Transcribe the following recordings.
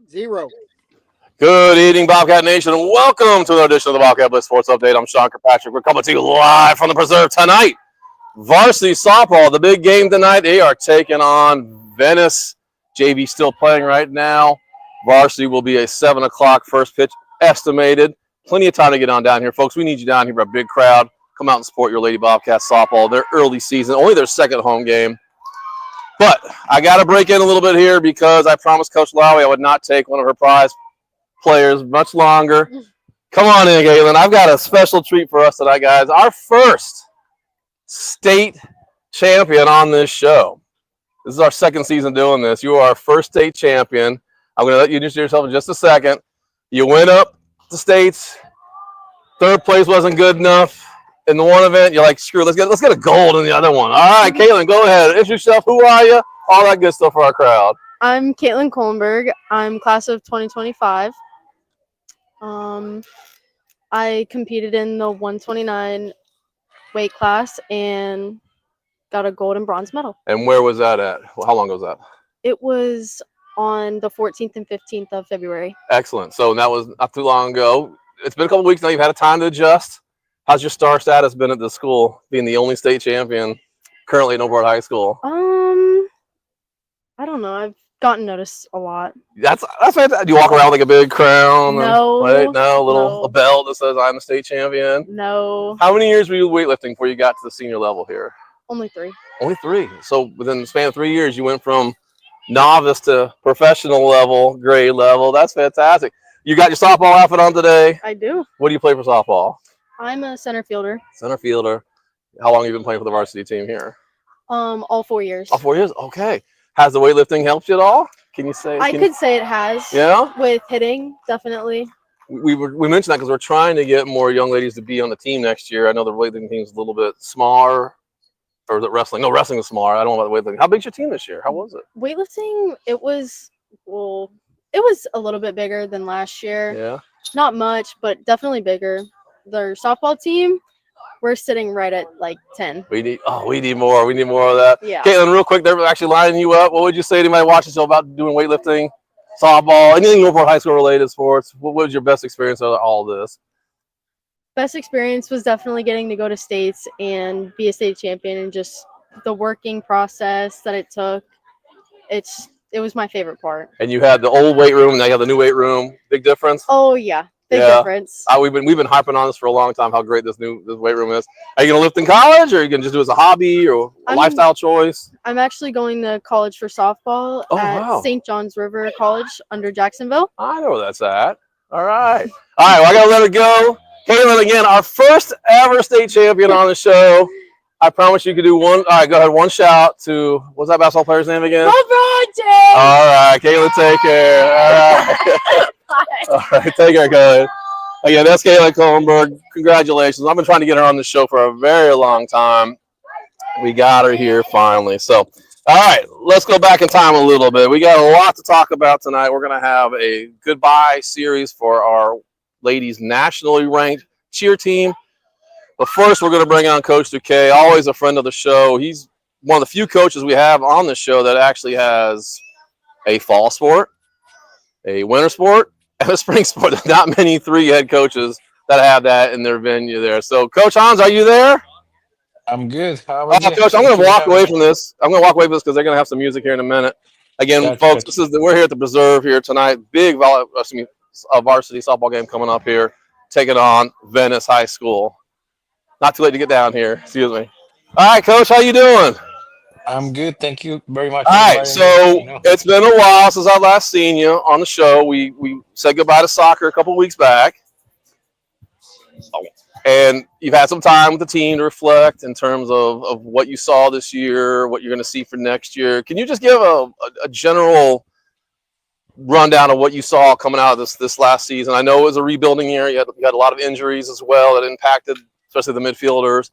Zero. Good evening, Bobcat Nation, and welcome to another edition of the Bobcat Blitz Sports Update. I'm Sean Kirkpatrick. We're coming to you live from the Preserve tonight. Varsity softball, the big game tonight. They are taking on Venice. JV still playing right now. Varsity will be a 7 o'clock first pitch estimated. Plenty of time to get on down here, folks. We need you down here for a big crowd. Come out and support your Lady Bobcat softball. Their early season, only their second home game. But I got to break in a little bit here because I promised Coach Lowry I would not take one of her prize players much longer. Come on in, Galen. I've got a special treat for us tonight, guys. Our first state champion on this show. This is our second season doing this. You are our first state champion. I'm going to let you introduce yourself in just a second. You went up to states. Third place wasn't good enough in the one event. You're like, screw it, let's get a gold in the other one. All right, Caitlin, go ahead. Introduce yourself. Who are you? All that good stuff for our crowd. I'm Caitlin Kohlenberg. I'm class of 2025. I competed in the 129 weight class and got a gold and bronze medal. And where was that at? How long ago was that? It was on the 14th and 15th of February. Excellent. So that was not too long ago. It's been a couple weeks now. You've had a time to adjust. How's your star status been at the school, being the only state champion currently at Newport High School? I don't know. I've gotten noticed a lot. That's fantastic. Do you walk around with like a big crown? No. A belt that says I'm a state champion? No. How many years were you weightlifting before you got to the senior level here? Only 3. Only 3. So within the span of 3 years, you went from novice to professional level, grade level. That's fantastic. You got your softball outfit on today. I do. What do you play for softball? I'm a center fielder. Center fielder. How long have you been playing for the varsity team here? All 4 years. All 4 years? Okay. Has the weightlifting helped you at all? Can you say? I could say it has. Yeah? With hitting, definitely. We mentioned that because we're trying to get more young ladies to be on the team next year. I know the weightlifting team is a little bit smaller. Or is it wrestling? No, wrestling is smaller. I don't know about the weightlifting. How big's your team this year? How was it? Weightlifting, it was a little bit bigger than last year. Yeah. Not much, but definitely bigger. Their softball team, we're sitting right at like 10. We need more. We need more of that. Yeah. Caitlin, real quick, they're actually lining you up. What would you say to anybody watching show about doing weightlifting, softball, anything Newport High School related sports? What was your best experience of all this? Best experience was definitely getting to go to states and be a state champion, and just the working process that it took. It was my favorite part. And you had the old weight room, now you have the new weight room. Big difference? Oh yeah, big difference. We've been harping on this for a long time. How great this weight room is. Are you gonna lift in college, or are you gonna just do it as a hobby or a lifestyle choice? I'm actually going to college for softball at St. John's River College under Jacksonville. I know where that's at. All right. Well, I gotta let it go. Caitlin, again, our first ever state champion on the show. I promise you could do one. All right, go ahead. One shout to, what's that basketball player's name again? LeBron! All right, Caitlin, take care. All right. All right, take care, Caitlin. Again, that's Caitlin Kohlenberg. Congratulations. I've been trying to get her on the show for a very long time. We got her here finally. So, all right, let's go back in time a little bit. We got a lot to talk about tonight. We're going to have a goodbye series for our ladies nationally ranked cheer team. But first, we're going to bring on Coach Duque, always a friend of the show. He's one of the few coaches we have on the show that actually has a fall sport, a winter sport, and a spring sport. There's not many 3 head coaches that have that in their venue there. So, Coach Hans, are you there? I'm good. How about you? Coach, I'm going to walk away from this. I'm going to walk away from this because they're going to have some music here in a minute. Again, folks, we're here at the Preserve here tonight. Big varsity softball game coming up here, taking on Venice High School. Not too late to get down here. Excuse me. All right, Coach, how you doing? I'm good. Thank you very much. All right, so it's been a while since I last seen you on the show. We said goodbye to soccer a couple weeks back. And you've had some time with the team to reflect in terms of what you saw this year, what you're going to see for next year. Can you just give a general rundown of what you saw coming out of this last season? I know it was a rebuilding year. You had a lot of injuries as well that impacted especially the midfielders.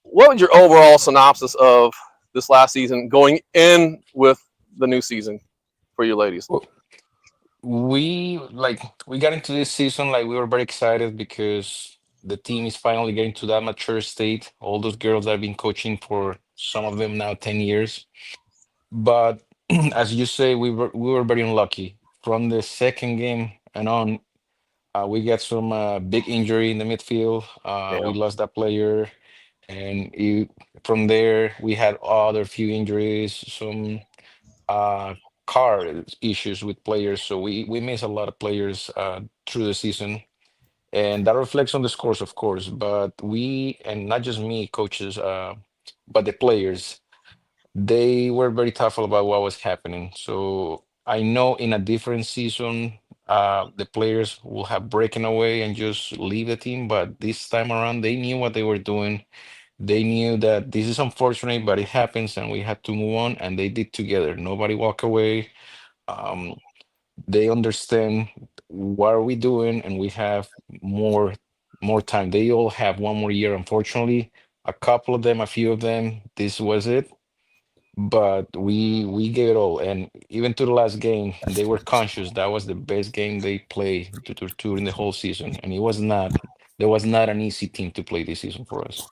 What was your overall synopsis of this last season going in with the new season for you ladies? We got into this season we were very excited because the team is finally getting to that mature state. All those girls that have been coaching for some of them now 10 years. But as you say, we were very unlucky. from the second game and on, we got some big injury in the midfield. We Yeah. lost that player, and from there we had other few injuries, some uh, car issues with players. So we miss a lot of players through the season, and that reflects on the scores, of course. But we, and not just me, coaches, but the players, they were very thoughtful about what was happening. So I know in a different season, the players will have breaking away and just leave the team. But this time around, they knew what they were doing. They knew that this is unfortunate, but it happens, and we had to move on. And they did together. Nobody walk away. Um, they understand what are we doing, and we have more more time. They all have one more year. Unfortunately, a couple of them, a few of them, this was it, but we gave it all, and even to the last game they were conscious that was the best game they played during the whole season, and it was not there was not an easy team to play this season for us.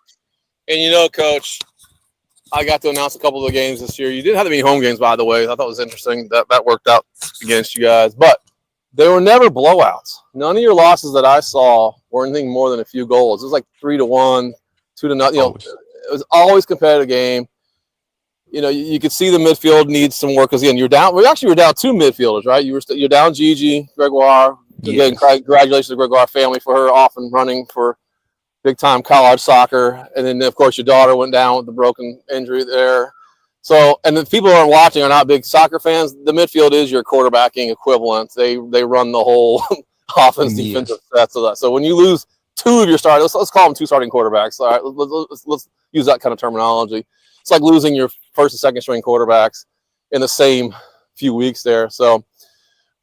And Coach, I got to announce a couple of the games this year. You didn't have to be home games, by the way. I thought it was interesting that worked out against you guys, but they were never blowouts. None of your losses that I saw were anything more than a few goals. It was like 3-1, 2-0. Always. It was always a competitive game. You could see the midfield needs some work because again, you're down. We actually were down two midfielders, right? You're down Gigi Gregoire. Again, Yes. congratulations to the Gregoire family for her off and running for big time college soccer, and then of course your daughter went down with the broken injury there. So, and the people who are watching are not big soccer fans. The midfield is your quarterbacking equivalent. They run the whole offense defensive Yes. sets of that. So when you lose two of your starters, let's call them two starting quarterbacks. All right, let's use that kind of terminology. It's like losing your first and second string quarterbacks in the same few weeks there. So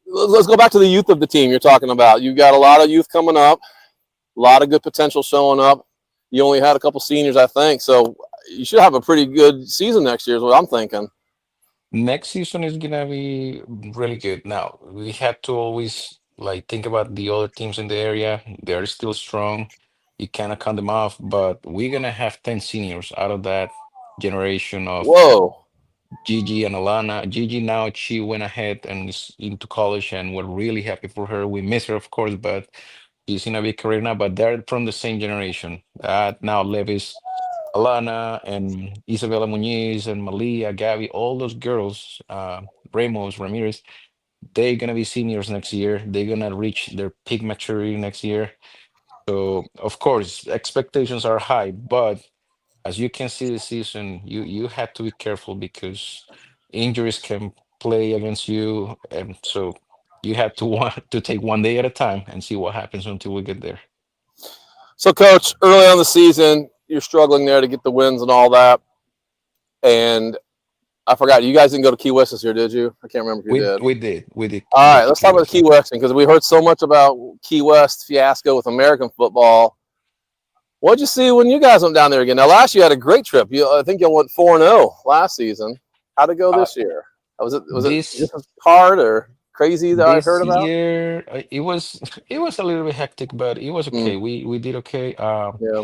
let's go back to the youth of the team you're talking about. You've got a lot of youth coming up, a lot of good potential showing up. You only had a couple seniors, I think, so you should have a pretty good season next year is what I'm thinking. Next season is gonna be really good. Now we have to always like think about the other teams in the area. They're still strong. You cannot count them off, but we're gonna have 10 seniors out of that generation of Whoa. Gigi and Alana. Gigi now, she went ahead and is into college, and we're really happy for her. We miss her, of course, but she's in a big career now. But they're from the same generation. Now Levis, Alana, and Isabella Muñiz, and Malia, Gabby, all those girls, Ramos, Ramirez, they're gonna be seniors next year. They're gonna reach their peak maturity next year. So, of course, expectations are high, but as you can see this season, you had to be careful because injuries can play against you, and so you had to want to take one day at a time and see what happens until we get there. So, Coach, early on the season, you're struggling there to get the wins and all that. And I forgot, you guys didn't go to Key West this year, did you? I can't remember if you We did. we did All go right, to let's Key talk about the West. Key West because we heard so much about Key West fiasco with American football. What'd you see when you guys went down there again? Now, last year you had a great trip. I think you went 4-0 last season. How'd it go Uh, this year? Was it this just as hard or crazy that I've this heard about? year it was it was a little bit hectic, but it was Mm, okay. We did okay. yeah,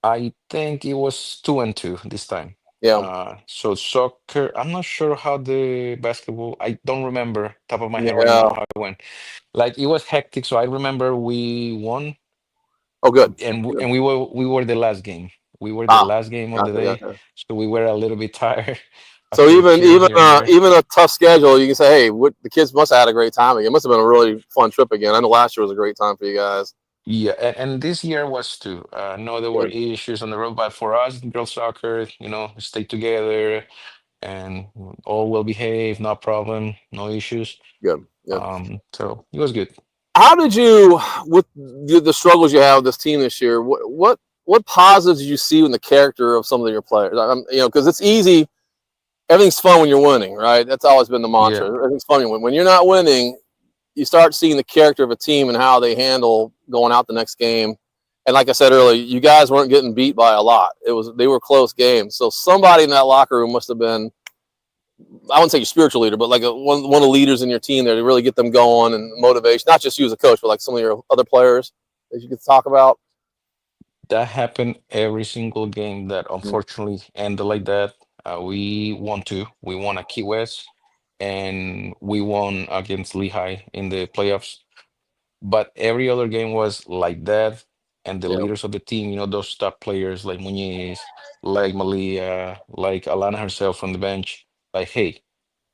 I think it was 2-2 this time. yeah, So soccer, I'm not sure how the basketball, I don't remember top of my head right now yeah. how it went. Like it was hectic, so I remember we won, Oh, good. and Good. we were the last game. We were the Ah, last game of the gotcha, day, gotcha. so we were a little bit tired So after even cheering even here and uh, there. even a tough schedule, you can say, hey, the kids must have had a great time again. It must have been a really fun trip again. I know last year was a great time for you guys. Yeah, and this year was too. No, there were Good, issues on the road, but for us, girls soccer, stay together and all well behaved, no problem, no issues. good, good. So it was good. How did you, with the struggles you have with this team this year? What positives did you see in the character of some of your players? Because it's easy. Everything's fun when you're winning, right? That's always been the Yeah, mantra. Everything's fun when you win. When you're not winning, you start seeing the character of a team and how they handle going out the next game. And like I said earlier, you guys weren't getting beat by a lot. They were close games. So somebody in that locker room must have been, I wouldn't say your spiritual leader, but like one of the leaders in your team there to really get them going and motivation. Not just you as a coach, but like some of your other players that you could talk about. that happened every single game that Mm, unfortunately ended like that. We won two. We won at Key West, and we won against Lehigh in the playoffs. But every other game was like that. And the Yeah. leaders of the team, those top players like Muniz, like Malia, like Alana herself from the bench, like, hey,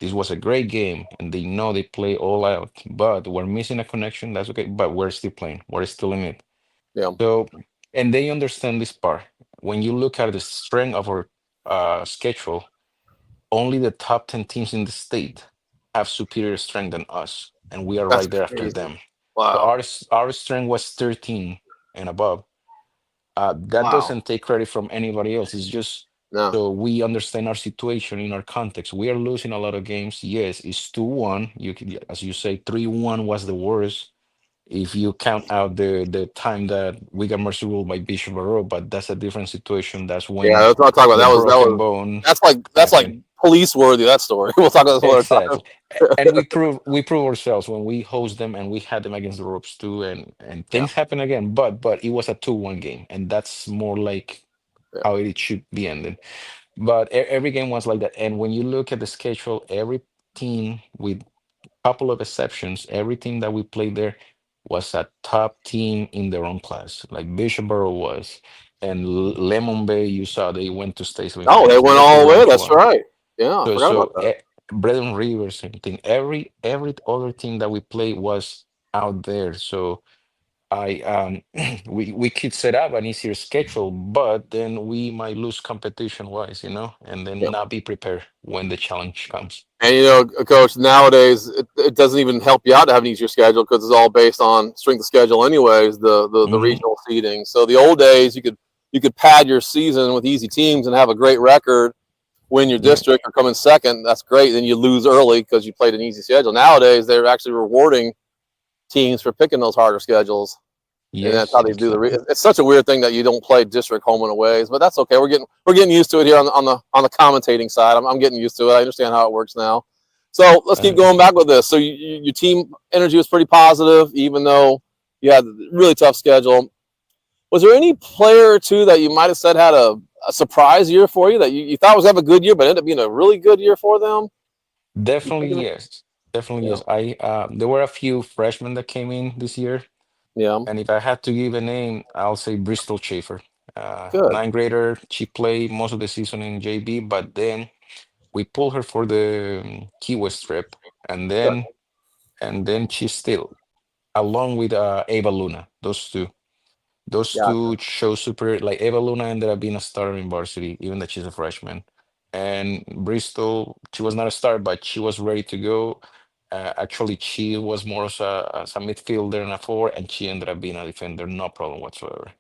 this was a great game. And they know they play all out, but we're missing a connection. That's okay. But we're still playing. We're still in it. Yeah. So, and they understand this part. When you look at the strength of our schedule, only the top 10 teams in the state have superior strength than us, and we are That's right there after crazy. them. So Wow. our strength was 13 and above. That Wow. doesn't take credit from anybody else. It's just No. so we understand our situation in our context. We are losing a lot of games. Yes, it's 2-1. You can, as you say, 3-1 was the worst if you count out the time that we got mercy ruled by Bishop Barrow, but that's a different situation. That's Yeah, when that's what I'm talking about. the That broken was bone that's like happened. police worthy. That story. We'll talk about this another time. Exactly. And we prove ourselves when we host them and we had them against the ropes too, and Yeah. things happen again, but it was a 2-1 game, and that's more like Yeah. how it should be ended. But every game was like that. And when you look at the schedule, every team, with couple of exceptions, every team that we played there was a top team in their own class, like Bishopboro was. And Lemon Bay, you saw they went to state Oh, they semifinals. went all the way. Methodist That's won. right. Yeah, I So forgot about so that. Breton River, same thing. Every other team that we played was out there. So I we could set up an easier schedule, but then we might lose competition wise, and then Yeah. not be prepared when the challenge comes. And coach, nowadays it doesn't even help you out to have an easier schedule because it's all based on strength of schedule, anyways. The Hmm. regional seeding. So the old days, you could pad your season with easy teams and have a great record, win your Yeah. district or come in second. That's great. Then you lose early because you played an easy schedule. Nowadays, they're actually rewarding teams for picking those harder schedules, and that's Yes, how they do the. exactly. It's such a weird thing that you don't play district home and aways, but that's okay. We're getting used to it here on the commentating side. I'm getting used to it. I understand how it works now. So let's keep Uh, going back with this. So your team energy was pretty positive, even though you had a really tough schedule. Was there any player or two that you might have said had a surprise year for you that you thought was have a good year, but ended up being a really good year for them? You Definitely thinking? yes. Definitely Yeah, yes. I There were a few freshmen that came in this year, yeah, and if I had to give a name, I'll say Bristol Schaefer. good, Ninth grader. She played most of the season in JB, but then we pulled her for the Key West trip, and good. then she still, along with Ava Luna, those two Gotcha. show super. Like Eva Luna ended up being a starter in varsity, even that she's a freshman. And Bristol, she was not a starter, but she was ready to go. Actually, she was more as a midfielder and a forward, and she ended up being a defender, no problem whatsoever.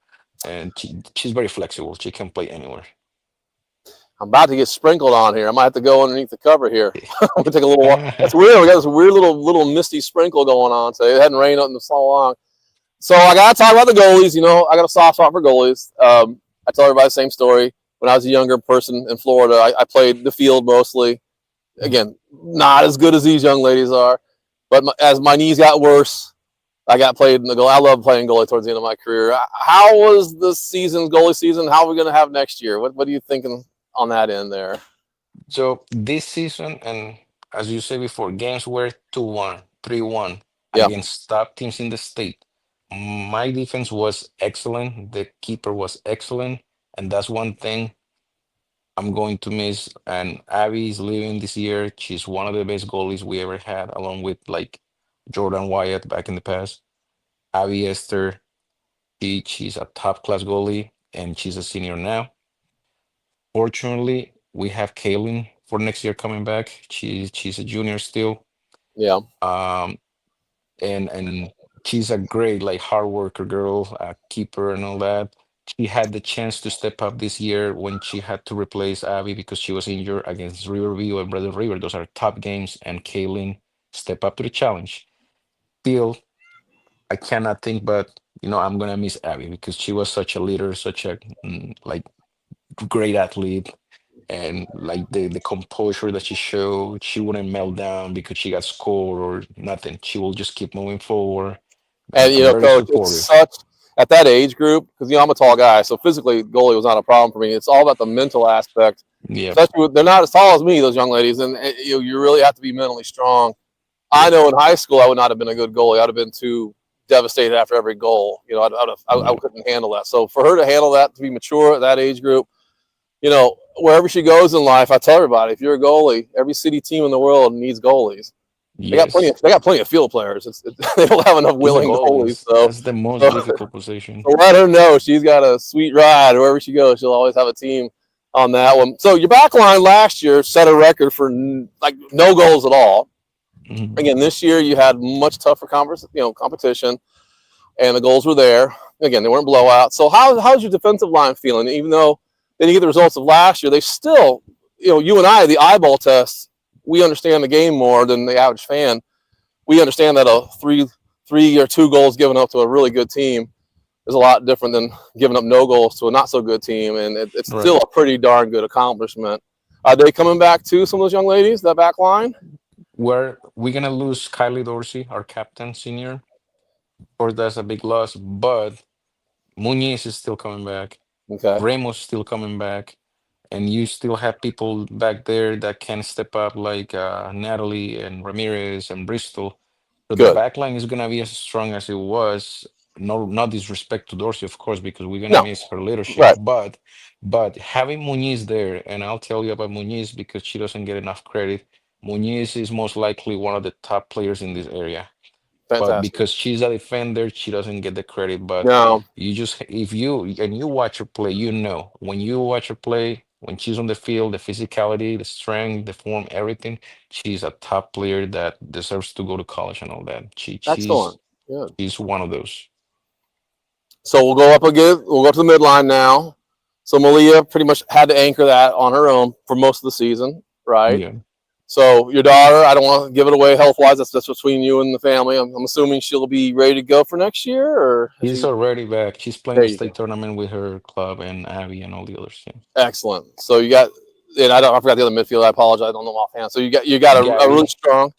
And she's very flexible. She can play anywhere. I'm about to get sprinkled on here. I might have to go underneath the cover here. I'm gonna take a little while. That's weird. We got this weird little misty sprinkle going on today. It hadn't rained in so long. So I gotta talk about the goalies. I got a soft spot for goalies. I tell everybody the same story. When I was a younger person in Florida, I played the field mostly. Again, not as good as these young ladies are, but as my knees got worse, I got played in the goal. I love playing goalie towards the end of my career. How was this season's goalie season? How are we going to have next year? What are you thinking on that end there? So this season, and as you said before, games were 2-1, 3-1 Yeah, against top teams in the state. My defense was excellent. The keeper was excellent. And that's one thing I'm going to miss. And Abby is leaving this year. She's one of the best goalies we ever had, along with like Jordan Wyatt back in the past. Abby Esther, she's a top class goalie and she's a senior now. Fortunately, we have Kaylin for next year coming back. She's a junior still. yeah, Um, and she's a great like hard worker girl, a keeper and all that. She had the chance to step up this year when she had to replace Abby because she was injured against Riverview and Brother River. Those are top games, and Kaylin stepped up to the challenge. Still, I cannot think, but I'm gonna miss Abby because she was such a leader, such a like great athlete, and like the composure that she showed. She wouldn't melt down because she got scored or nothing. She will just keep moving forward, and and very coach, it's supportive. such at that age group, because I'm a tall guy, so physically goalie was not a problem for me. It's all about the mental aspect. Yeah. Especially they're not as tall as me, those young ladies, and you really have to be mentally strong. I Yeah. know in high school I would not have been a good goalie. I'd have been too devastated after every goal. I Yeah. couldn't handle that. So for her to handle that, to be mature at that age group, wherever she goes in life, I tell everybody, if you're a goalie, every city team in the world needs goalies. They got plenty. Yes. They got plenty of field players. They don't have enough It's the willing goalies. goalies. So, That's the most so, difficult position. so let her know she's got a sweet ride wherever she goes. She'll always have a team on that one. So your back line last year set a record for like no goals at all. Mhm. Again, this year you had much tougher competition, and the goals were there. Again, they weren't blowouts. So how's your defensive line feeling? Even though they didn't get the results of last year, they still, you and I, the eyeball test, we understand the game more than the average fan. We understand that a three or two goals given up to a really good team is a lot different than giving up no goals to a not so good team, and it's Right. still a pretty darn good accomplishment. Are they coming back too? Some of those young ladies, that back line. We're gonna lose Kylie Dorsey, our captain, senior. Of course, that's a big loss, but Muniz is still coming back. Okay, Ramos still coming back. And you still have people back there that can step up, like Natalie and Ramirez and Bristol. So the good. back line is gonna be as strong as it was. No, not disrespect to Dorsey, of course, because we're gonna No, miss her leadership. right, But having Muniz there, and I'll tell you about Muniz because she doesn't get enough credit. Muniz is most likely one of the top players in this area, but fantastic. because she's a defender, she doesn't get the credit. But No, you just, if you and you watch her play, you know when you watch her play, when she's on the field, the physicality, the strength, the form, everything, she's a top player that deserves to go to college and all that. She excellent. she's Good. she's one of those. So we'll go up again. We'll go to the midline now. So Malia pretty much had to anchor that on her own for most of the season, right? Yeah, So your daughter, I don't want to give it away health wise. That's between you and the family. I'm assuming she'll be ready to go for next year, or has she's she? already back. She's playing There the you state go. tournament with her club and Abby and all the others. Yeah. Excellent. So you got, and I forgot the other midfield. I apologize. I don't know offhand. So you got a really Gabby, strong.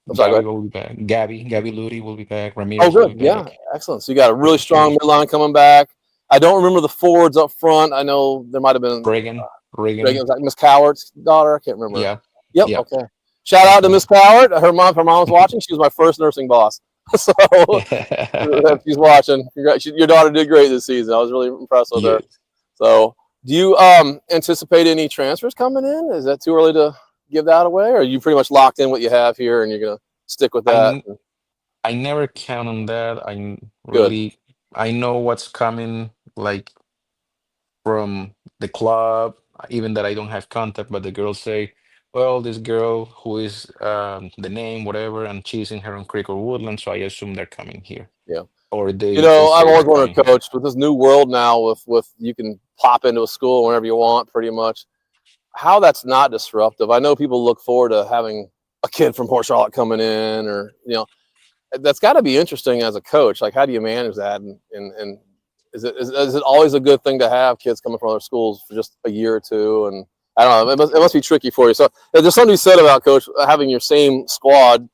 I'm sorry. Go Gabby ahead. will be back. Gabby Ludi will be back. Oh, Ramirez will good. be Yeah, back. excellent. So you got a really Yeah, strong midline coming back. I don't remember the forwards up front. I know there might have been Reagan, Reagan. was that Miss Coward's daughter? I can't remember. Yeah, Yep. yeah. Okay. Shout out to Miss Coward. Her mom's watching. She was my first nursing boss. So if she's watching, your daughter did great this season. I was really impressed with her. Yes. So do you anticipate any transfers coming in? Is that too early to give that away, or are you pretty much locked in what you have here and you're gonna stick with I that? n- I never count on that. Good. I know what's coming like from the club, even that I don't have contact, but the girls say, well, this girl who is the name, whatever, and she's in Heron Creek or Woodland, so I assume they're coming here. Yeah. Or they I've say always they're wanted coming to here. coach with this new world now with you can pop into a school whenever you want, pretty much. How that's not disruptive. I know people look forward to having a kid from Port Charlotte coming in, or that's got to be interesting as a coach. Like, how do you manage that? And is it always a good thing to have kids coming from other schools for just a year or two? And I don't know. It must be tricky for you. So there's something to be said about coach having your same squad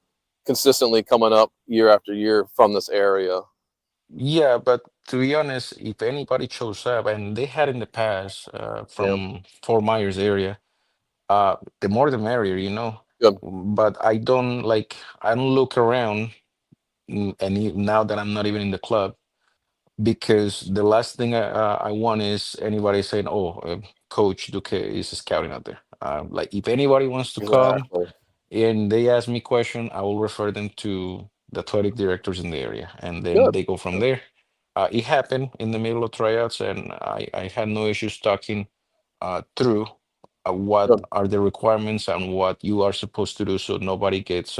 consistently coming up year after year from this area. Yeah, but to be honest, if anybody shows up, and they had in the past Yeah. from Fort Myers area, the more the merrier, you know. Good. But I don't look around, now that I'm not even in the club, because the last thing I want is anybody saying, "Oh, Coach Duque is scouting out there." Like if anybody wants to come Exactly. and they ask me question, I will refer them to the athletic directors in the area, and then Good. they go from there. It happened in the middle of tryouts, and I had no issues talking through what Good. are the requirements and what you are supposed to do, so nobody gets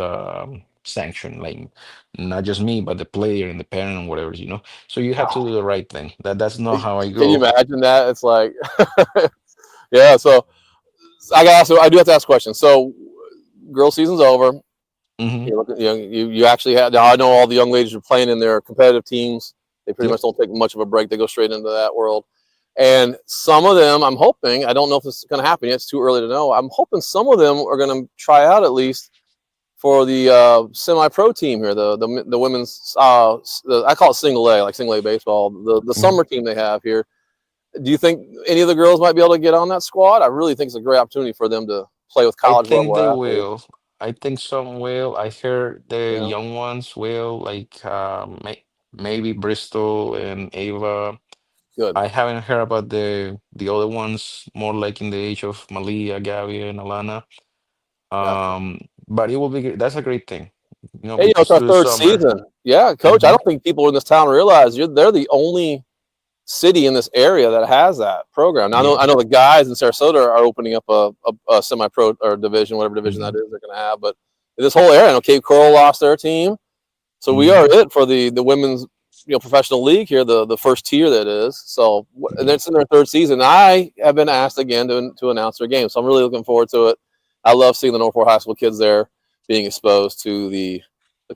sanctioned, like not just me, but the player and the parent and whatever, you know. So you have to do the right thing. That's not how I Can you go. imagine that? It's like, yeah. So I do have to ask questions. So, girl season's over. Hmm. You actually had. Now I know all the young ladies are playing in their competitive teams. They pretty much Yep. don't take much of a break. They go straight into that world. And some of them, I'm hoping. I don't know if this is going to happen yet. It's too early to know. I'm hoping some of them are going to try out at least for the semi-pro team here, the women's I call it single A, like single A baseball, the Mhm. summer team they have here. Do you think any of the girls might be able to get on that squad? I really think it's a great opportunity for them to play with I college think level they athletes. will. I think some will. I heard the Yeah, young ones will, like maybe Bristol and Ava. good, I haven't heard about the other ones, more like in the age of Malia, Gabby, and Alana. gotcha. But it will be that's a great thing, Hey, it's because our through the third summer. season. Yeah, coach. I Hmm. don't think people in this town realize they're the only city in this area that has that program. Now, Yeah. I know the guys in Sarasota are opening up a semi-pro or division, whatever division that Hmm. is, they're going to have. But in this whole area, I know Cape Coral lost their team, so we Hmm. are it for the women's professional league here, the first tier that is. So and Yeah. it's in their third season. I have been asked again to announce their game, so I'm really looking forward to it. I love seeing the Norfolk High School kids there being exposed to the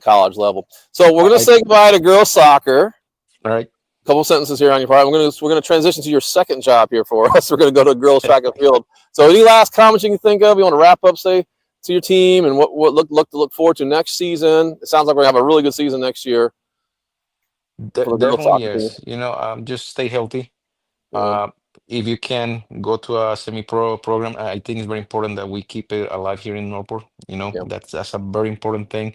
college level. So we're going to I say goodbye to girls soccer. all right. Couple sentences here on your part. We're gonna transition to your second job here for us. We're gonna go to girls track and field. So, any last comments you can think of? You want to wrap up, say to your team, and what look forward to next season? It sounds like we're gonna have a really good season next year for the girls Definitely soccer team. yes. Just stay healthy. Yeah, Uh, if you can go to a semi-pro program, I think it's very important that we keep it alive here in Norport. yeah, That's a very important thing.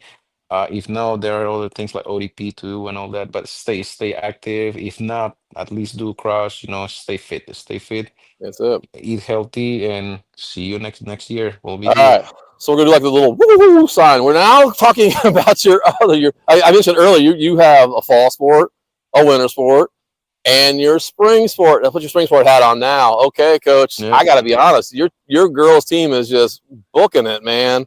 If not, there are other things like ODP too and all that, but stay active. If not, at least do cross, stay fit, that's it. eat healthy, and see you next year. We'll be All here. right. So we're gonna do like the little woo woo woo sign. We're now talking about your other. I mentioned earlier you have a fall sport, a winter sport, and your spring sport. I'll put your spring sport hat on now. Okay, coach. Yeah. I got to be honest. Your girls team is just booking it, man.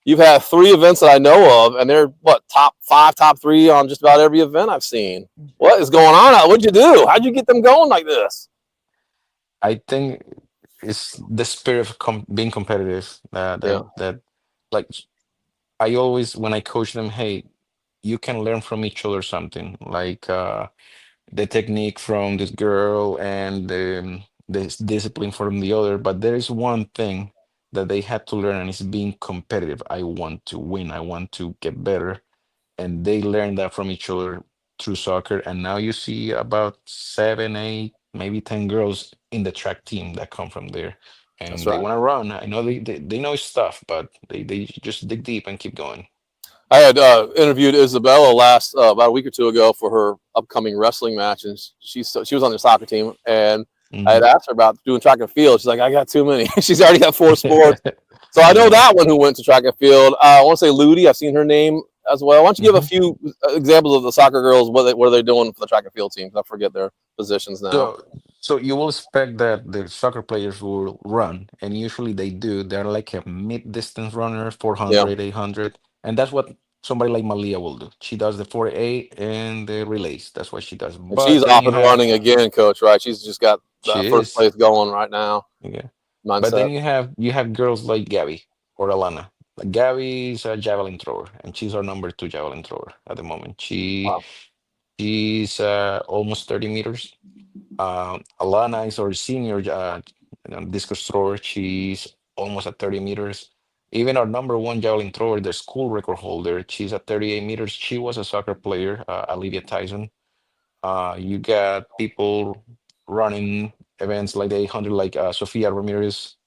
You've had three events that I know of, and they're what top five, top three on just about every event I've seen. What is going on? What'd you do? How'd you get them going like this? I think it's the spirit of being competitive. Yeah, Like I always, when I coach them, hey, you can learn from each other something. Like the technique from this girl and this discipline from the other. But there is one thing that they had to learn, and it's being competitive. I want to win. I want to get better. And they learn that from each other through soccer. And now you see about 7, 8, maybe 10 girls in the track team that come from there. that's And they right. want to run. I know they know stuff, but they just dig deep and keep going. I had interviewed Isabella last about a week or two ago for her upcoming wrestling match, and she was on the soccer team, and I had Hmm. asked her about doing track and field. She's like, I got too many. She's already got four sports. So I know Yeah. that one who went to track and field. I want to say Ludi. I've seen her name as well. Why don't you give a Hmm. few examples of the soccer girls? What are they doing for the track and field team? 'Cause I forget their positions now. So, so you will expect that the soccer players will run, and usually they do. They're like a mid-distance runner, Yeah, 400, 800, and that's what somebody like Malia will do. She does the 48 and the relays. That's what she does. and she's But then off you and have, running again, coach. Right? She's just got she that first is, place going right now. yeah. But Mindset. then you have girls like Gabby or Alana. Like Gabby's a javelin thrower, and she's our number two javelin thrower at the moment. Wow. She's almost 30 meters. Alana is our senior discus thrower. She's almost at 30 meters. Even our number one javelin thrower, the school record holder, she's at 38 meters. She was a soccer player, Olivia Tyson. You got people running events like the 800, like Sofia Ramirez.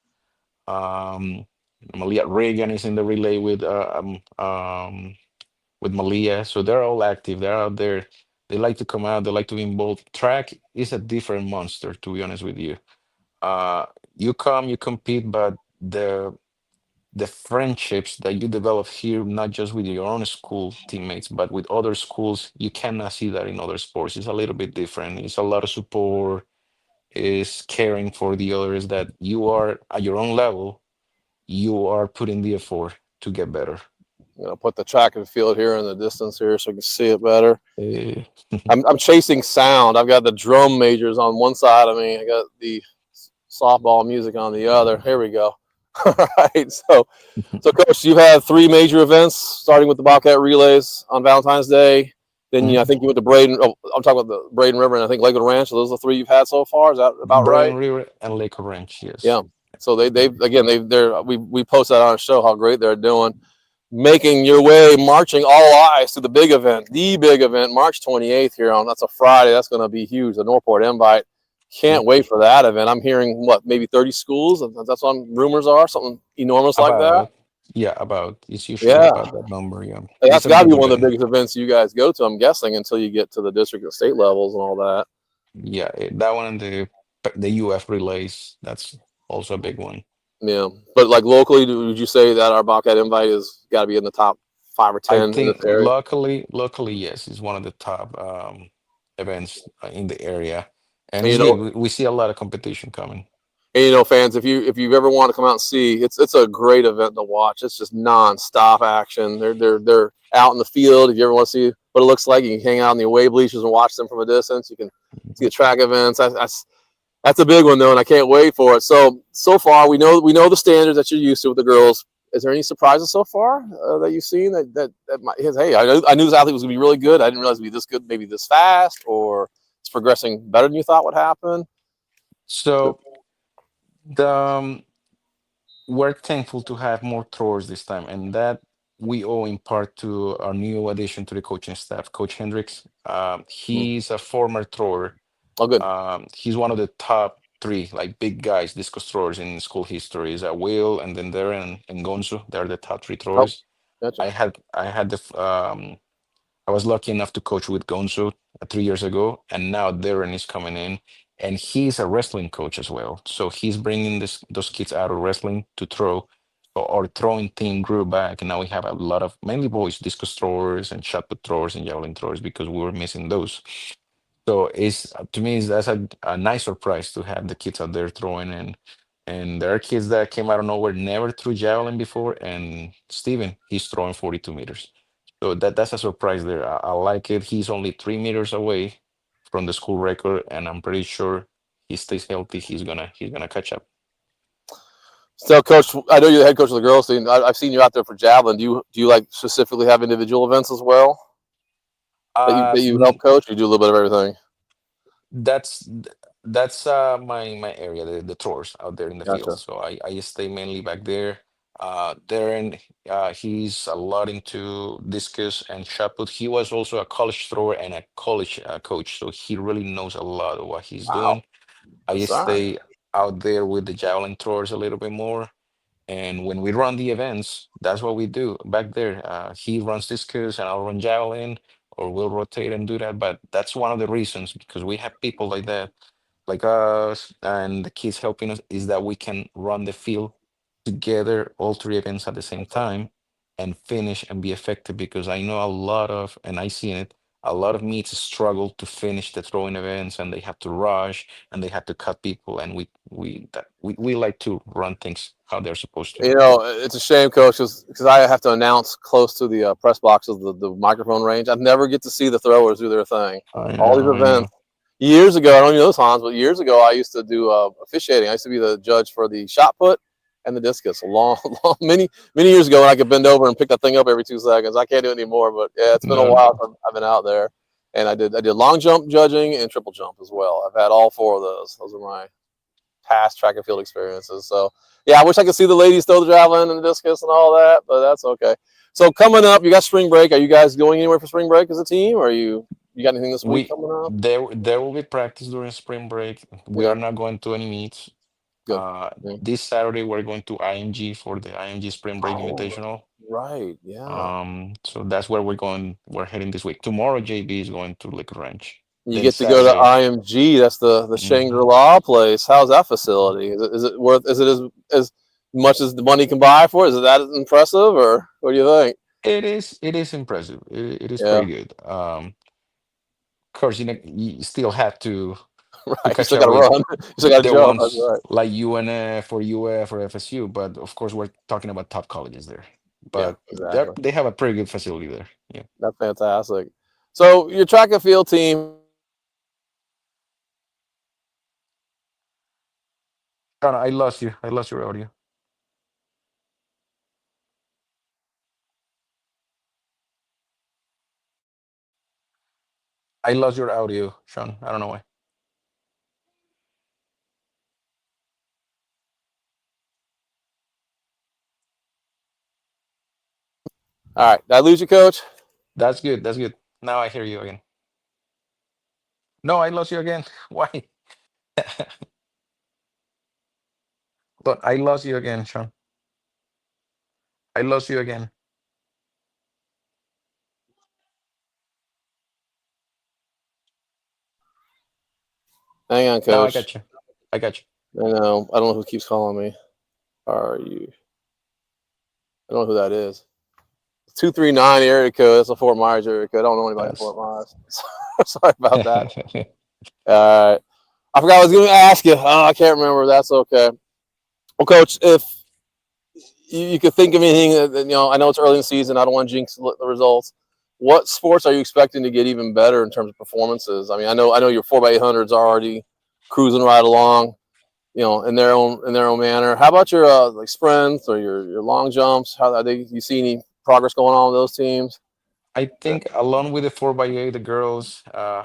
Um, Malia Reagan is in the relay with Malia. So they're all active. They're out there. They like to come out. They like to be involved. Track is a different monster, to be honest with you. Uh, you come, you compete, but the friendships that you develop here, not just with your own school teammates, but with other schools, you cannot see that in other sports. It's a little bit different. It's a lot of support, is caring for the others that you are at your own level, you are putting the effort to get better. Put the track and field here in the distance here so you can see it better. Eh, I'm chasing sound. I've got the drum majors on one side of me. I got the softball music on the other. Here we go. All right. So coach, you've had three major events, starting with the Bobcat relays on Valentine's Day. Then I mhm. think you went to Braden. Oh, I'm talking about the Braden River and I think Lakewood Ranch. So those are the three you've had so far. Is that about right? Brian River and Lake Ranch, yes. Yeah. So they've again they're we post that on our show how great they're doing. making your way, marching all eyes to the big event, March 28th here on. That's a Friday. That's going to be huge. The Northport Invite. Can't Yep. wait for that event. I'm hearing what maybe 30 schools. That's what rumors are. Something enormous like that. About, yeah, about, it's usually Yeah, about that number. Yeah. that's It's a got to be big one of the event. biggest events you guys go to. I'm guessing until you get to the district and state levels and all that. Yeah, that one and the UF relays, that's also a big one. Yeah, but like locally, would you say that our Bobcat Invite is got to be in the top 5 or 10 I in this think area? locally, yes, it's one of the top events in the area, and And it's good. We see a lot of competition coming. fans, if you ever want to come out and see, it's a great event to watch. It's just nonstop action. They're out in the field. If you ever want to see what it looks like, you can hang out in the away bleachers and watch them from a distance. You can see Mhm. the track events. That's a big one though, and I can't wait for it. So far, we know the standards that you're used to with the girls. Is there any surprises so far that you've seen that might, hey, I knew this athlete was going to be really good. I didn't realize it'd be this good, maybe this fast, or it's progressing better than you thought would happen. So the we're thankful to have more throwers this time, and that we owe in part to our new addition to the coaching staff, Coach Hendricks. Hmm. He's a former thrower. Oh, good. He's one of the top three, like big guys, discus throwers in school history. Is Will, and then Darren and Gonzo. They're the top three Oh, throwers. gotcha. I had I was lucky enough to coach with Gonzo 3 years ago, and now Darren is coming in, and he's a wrestling coach as well. So he's bringing those kids out of wrestling to throw. So our throwing team grew back, and now we have a lot of mainly boys, discus throwers and shot put throwers and javelin throwers because we were missing those. So it's to me, that's a nice surprise to have the kids out there throwing, and there are kids that came out of nowhere, never threw javelin before, and Steven, he's throwing 42 meters. So that's a surprise there. I like it. He's only 3 meters away from the school record, and I'm pretty sure he stays healthy. He's gonna catch up. So, coach, I know you're the head coach of the girls team. I've seen you out there for javelin. Do you like specifically have individual events as well that you help N- coach? You do a little bit of everything. that's that's my area, the tours out there in the field. Gotcha. So I stay mainly back there. Darren, he's a lot into discus and shot put. He was also a college thrower and a college coach, so he really knows a lot of what he's Wow. doing. I Yes, sir. stay out there with the javelin throwers a little bit more. And when we run the events, that's what we do back there. He runs discus and I'll run javelin, or we'll rotate and do that. But that's one of the reasons because we have people like that, like us, and the kids helping us, is that we can run the field together, all three events at the same time, and finish and be effective. Because I know a lot of, and I seen it, a lot of meets struggle to finish the throwing events, and they have to rush and they have to cut people. And we like to run things how they're supposed to. It's a shame, coach, because I have to announce close to the press boxes, the microphone range. I never get to see the throwers do their thing. I All these know, I events. know. Years ago, I don't even know this, Hans, but years ago, I used to do officiating. I used to be the judge for the shot put and the discus. A long, long, many years ago, when I could bend over and pick that thing up every 2 seconds. I can't do it anymore, but yeah, it's been a No, while since I've been out there. And I did long jump judging and triple jump as well. I've had all four of those. Those are my past track and field experiences. So yeah, I wish I could see the ladies throw the javelin and the discus and all that, but that's okay. So coming up, you got spring break. Are you guys going anywhere for spring break as a team? Or you got anything this week we coming up? there will be practice during spring break. We are Yeah, not going to any meets. good. Yeah. This Saturday we're going to IMG for the IMG Spring Break Oh, Invitational. right. Yeah. So that's where we're going. We're heading this week. Tomorrow, JB is going to Liquor Ranch. You Then get to go to Saturday, IMG. That's the mhm, Shangri-La place. How's that facility? Is it worth? Is it as much as the money can buy for it? Is it that impressive, or what do you think? it is impressive. It is Yeah, pretty good. Of course, you still have to right. You catch still up got to with run. You still got to the jump. That's ones right. like UNF or UF or FSU. But of course, we're talking about top colleges there. Yeah, But exactly. they have a pretty good facility there. Yeah. That's fantastic. So your track and field team. Shauna, I lost you. I lost your audio. I lost your audio, Sean. I don't know why. All right. Did I lose you, Coach? That's good. That's good. Now I hear you again. No, I lost you again. Why? But I lost you again, Sean. I lost you again. Hang on, Now I Coach. got you. I got you. I know. I don't know who keeps calling me. Are you? I don't know who that is. 239 area code. That's a Fort Myers area code. I don't know anybody in Yes. Fort Myers. Sorry about that. All right. I forgot I was going to ask you. Oh, I can't remember. That's okay. Well, Coach, if you could think of anything, I know it's early in the season. I don't want to jinx the results. What sports are you expecting to get even better in terms of performances? I mean, I know your 4x800s are already cruising right along, in their own manner. How about your like sprints or your long jumps? How are they? You see any progress going on with those teams? I think along with the 4x8, the girls,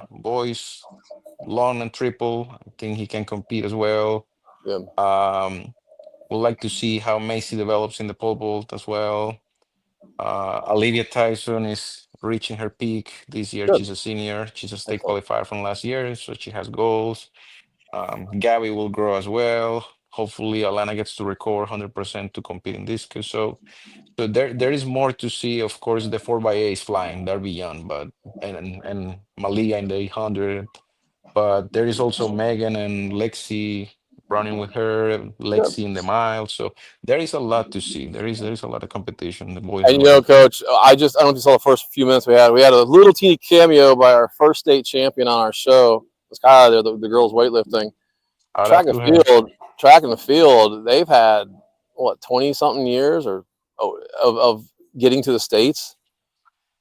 boys, long and triple, I think he can compete as well. Good. Would like to see how Macy develops in the pole vault as well. Olivia Tyson is reaching her peak this year. Good. She's a senior. She's a state Excellent. qualifier from last year, so she has goals. Gabby will grow as well. Hopefully, Alana gets to record 100% to compete in this. So there is more to see. Of course, the 4x8 is flying. They're beyond, but and Malia in the 800. But there is also Megan and Lexi running with her, Good. Lexi in the mile. So there is a lot to see. There is a lot of competition, the boys And as well. Coach, I don't know if you saw the first few minutes we had. We had a little teeny cameo by our first state champion on our show. It's kind of there, the girls weightlifting. Out track and to her. field, track and the field, they've had what 20 something years of getting to the States.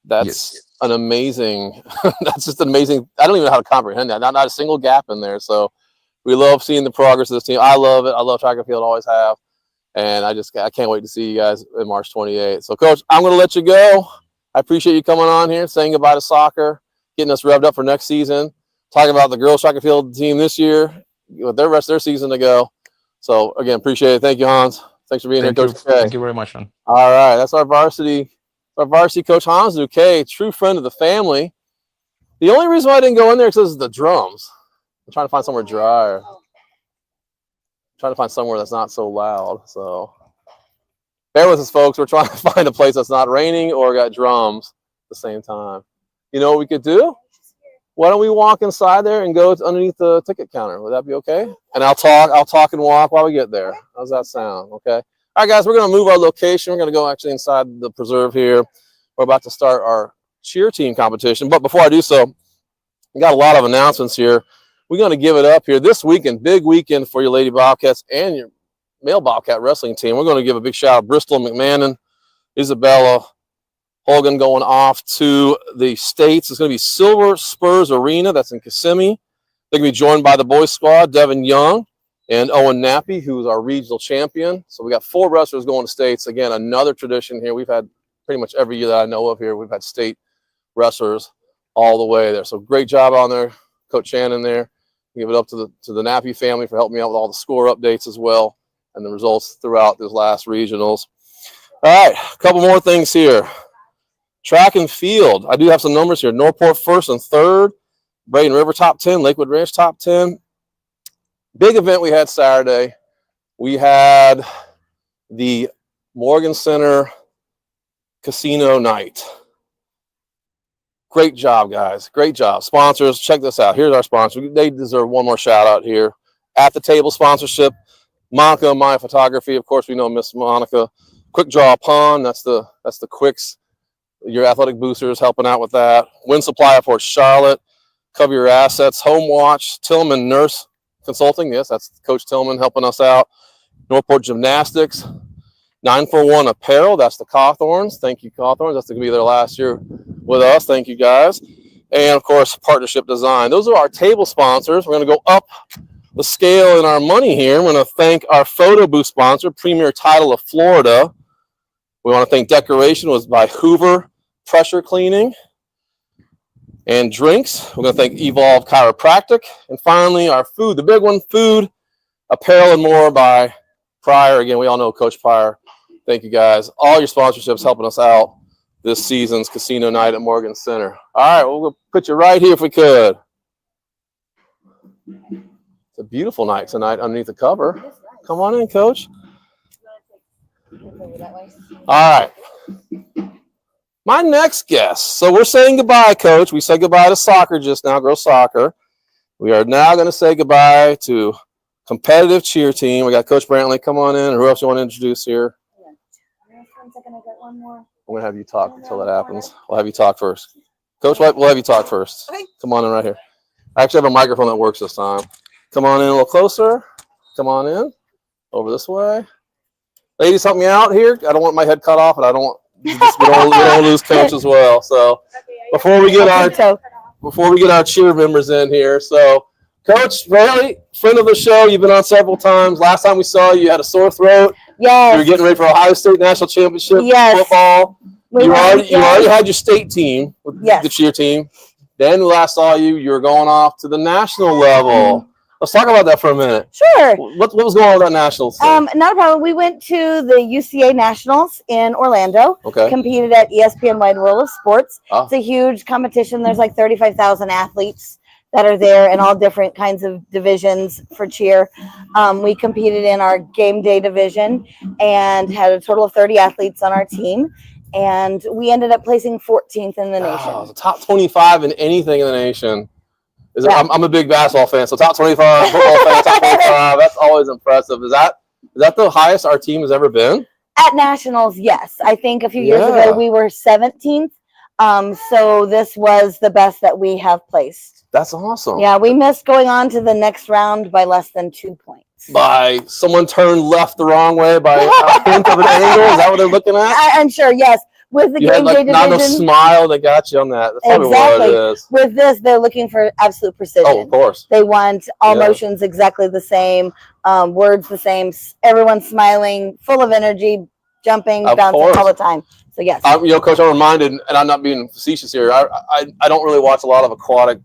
That's Yes. an amazing. That's just amazing. I don't even know how to comprehend that. Not a single gap in there. So we love seeing the progress of this team. I love it. I love track and field. Always have. And I can't wait to see you guys in March 28th. So, Coach, I'm going to let you go. I appreciate you coming on here, saying goodbye to soccer, getting us revved up for next season, talking about the girls track and field team this year with their rest of their season to go. So, again, appreciate it. Thank you, Hans. Thanks for being here, Thank Coach you. K. Thank you very much, Sean. All right, that's our varsity coach, Hans Duque, true friend of the family. The only reason why I didn't go in there is because of the drums. I'm trying to find somewhere drier. Trying to find somewhere that's not so loud. So bear with us, folks. We're trying to find a place that's not raining or got drums at the same time. You know what we could do? Why don't we walk inside there and go underneath the ticket counter? Would that be okay? And I'll talk and walk while we get there. How's that sound? Okay. All right, guys, we're going to move our location. We're going to go actually inside the preserve here. We're about to start our cheer team competition. But before I do so, we got a lot of announcements here. We're going to give it up here this weekend, big weekend for your Lady Bobcats and your male Bobcat wrestling team. We're going to give a big shout out to Bristol McMahon, Isabella Hogan going off to the States. It's going to be Silver Spurs Arena. That's in Kissimmee. They're going to be joined by the boys squad, Devin Young and Owen Nappy, who's our regional champion. So we got 4 wrestlers going to States. Again, another tradition here. We've had pretty much every year that I know of here, we've had state wrestlers all the way there. So great job on there, Coach Shannon there. Give it up to the Nappy family for helping me out with all the score updates as well and the results throughout these last regionals. All right, a couple more things here. Track and field. I do have some numbers here. Northport first and third. Braden River top 10. Lakewood Ranch top 10. Big event we had Saturday. We had the Morgan Center Casino Night. Great job, guys. Great job. Sponsors, check this out. Here's our sponsor. They deserve one more shout out here. At the table sponsorship, Monica Maya Photography. Of course, we know Miss Monica. Quick Draw Pond. That's the Quicks. Your athletic boosters helping out with that. Wind Supply of Fort Charlotte. Cover Your Assets. Home Watch. Tillman Nurse Consulting. Yes, that's Coach Tillman helping us out. Northport Gymnastics. 941 Apparel. That's the Cawthorns. Thank you, Cawthorns. That's going to be their last year with us. Thank you, guys. And, of course, Partnership Design. Those are our table sponsors. We're going to go up the scale in our money here. We're going to thank our photo booth sponsor, Premier Title of Florida. We want to thank Decoration was by Hoover Pressure Cleaning and Drinks. We're going to thank Evolve Chiropractic. And finally, our food, the big one, food, apparel, and more by Pryor. Again, we all know Coach Pryor. Thank you, guys. All your sponsorships helping us out this season's casino night at Morgan Center. All right, we'll put you right here if we could. It's a beautiful night tonight underneath the cover. Come on in, Coach. All right. My next guest. So we're saying goodbye, Coach. We said goodbye to soccer just now, girls soccer. We are now going to say goodbye to competitive cheer team. We got Coach Brantley. Come on in. Who else you want to introduce here? I'm going to have you talk until that happens. We'll have you talk first. Coach, we'll have you talk first. Okay. Come on in right here. I actually have a microphone that works this time. Come on in a little closer. Come on in. Over this way. Ladies, help me out here. I don't want my head cut off, and I don't want we don't lose Coach as well. So before we get our cheer members in here, so Coach Brantley, friend of the show, you've been on several times. Last time we saw you, you had a sore throat. Yes. You were getting ready for Ohio State National Championship football. You already had your state team with the cheer team. Then last saw you, you were going off to the national level. Let's talk about that for a minute. Sure. What was going on with that nationals? Not a problem. We went to the UCA Nationals in Orlando. Okay. Competed at ESPN Wide World of Sports. Oh. It's a huge competition. There's like 35,000 athletes that are there in all different kinds of divisions for cheer. We competed in our game day division and had a total of 30 athletes on our team. And we ended up placing 14th in the nation. The top 25 in anything in the nation. I'm a big basketball fan, so top 25, football fan, top 25, that's always impressive. Is that the highest our team has ever been? At nationals, yes. I think a few years ago we were 17th. So this was the best that we have placed. That's awesome. Yeah, we missed going on to the next round by less than 2 points. By someone turned left the wrong way by a hint of an angle? Is that what they're looking at? I'm sure, yes. With the game day division, not enough smile that got you on that. That's probably what it is. With this, they're looking for absolute precision. Oh, of course. They want all motions exactly the same, words the same. Everyone's smiling, full of energy, jumping, bouncing all the time. So yes. Coach, I'm reminded, and I'm not being facetious here. I don't really watch a lot of aquatic,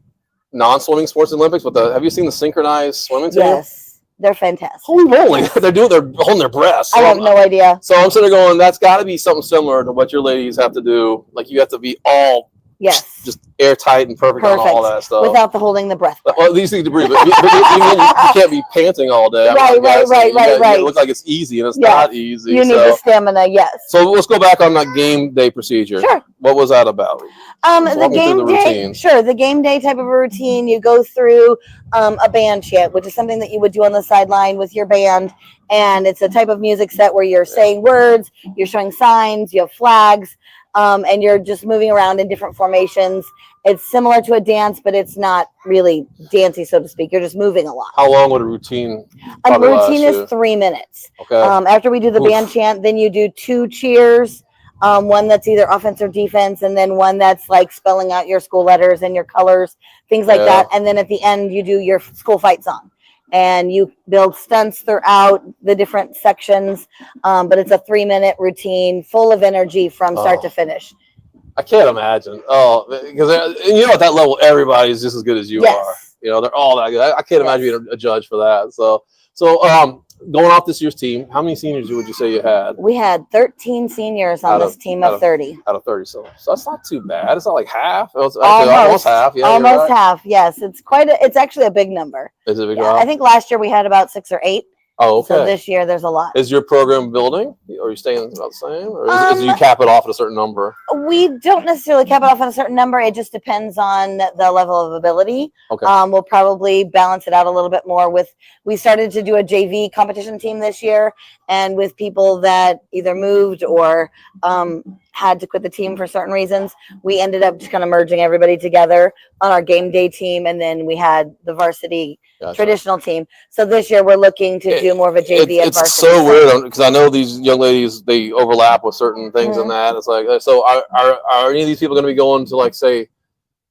non-swimming sports in the Olympics, but have you seen the synchronized swimming team? Yes. They're fantastic. Holy moly. They're holding their breath. So I have no idea. So I'm sitting there going, that's got to be something similar to what your ladies have to do. Like you have to be all just airtight and perfect on all that stuff. Without the holding the breath. Well, these things to breathe. But you can't be panting all day. Right. It looks like it's easy, and it's not easy. You need the stamina, yes. So let's go back on that game day procedure. Sure. What was that about? The game day, the game day type of a routine. You go through a band chant, which is something that you would do on the sideline with your band. And it's a type of music set where you're saying words, you're showing signs, you have flags, and you're just moving around in different formations. It's similar to a dance, but it's not really dancey, so to speak. You're just moving a lot. How long would a routine A routine is 3 minutes. Okay. After we do the band chant, then you do 2 cheers. One that's either offense or defense, and then one that's like spelling out your school letters and your colors, things like that. And then at the end, you do your school fight song. And you build stunts throughout the different sections. But it's a 3-minute routine full of energy from start to finish. I can't imagine. Because at that level, everybody's just as good as you are. They're all that good. I can't imagine being a judge for that. So going off this year's team, how many seniors would you say you had? We had 13 seniors on this team of 30. Out of 30, so that's not too bad. It's not like half. It's almost half. Yeah, almost half. Yes, it's actually a big number. Is it a big number? I think last year we had about 6 or 8. Oh, okay. So this year there's a lot. Is your program building? Or are you staying about the same? Or is you cap it off at a certain number? We don't necessarily cap it off at a certain number. It just depends on the level of ability. Okay. We'll probably balance it out a little bit more we started to do a JV competition team this year, and with people that either moved or had to quit the team for certain reasons, we ended up just kind of merging everybody together on our game day team, and then we had the varsity traditional team. So this year we're looking to do more of a JV at varsity. It's so weird because I know these young ladies, they overlap with certain things in that. It's like, so are any of these people going to be going to, like, say,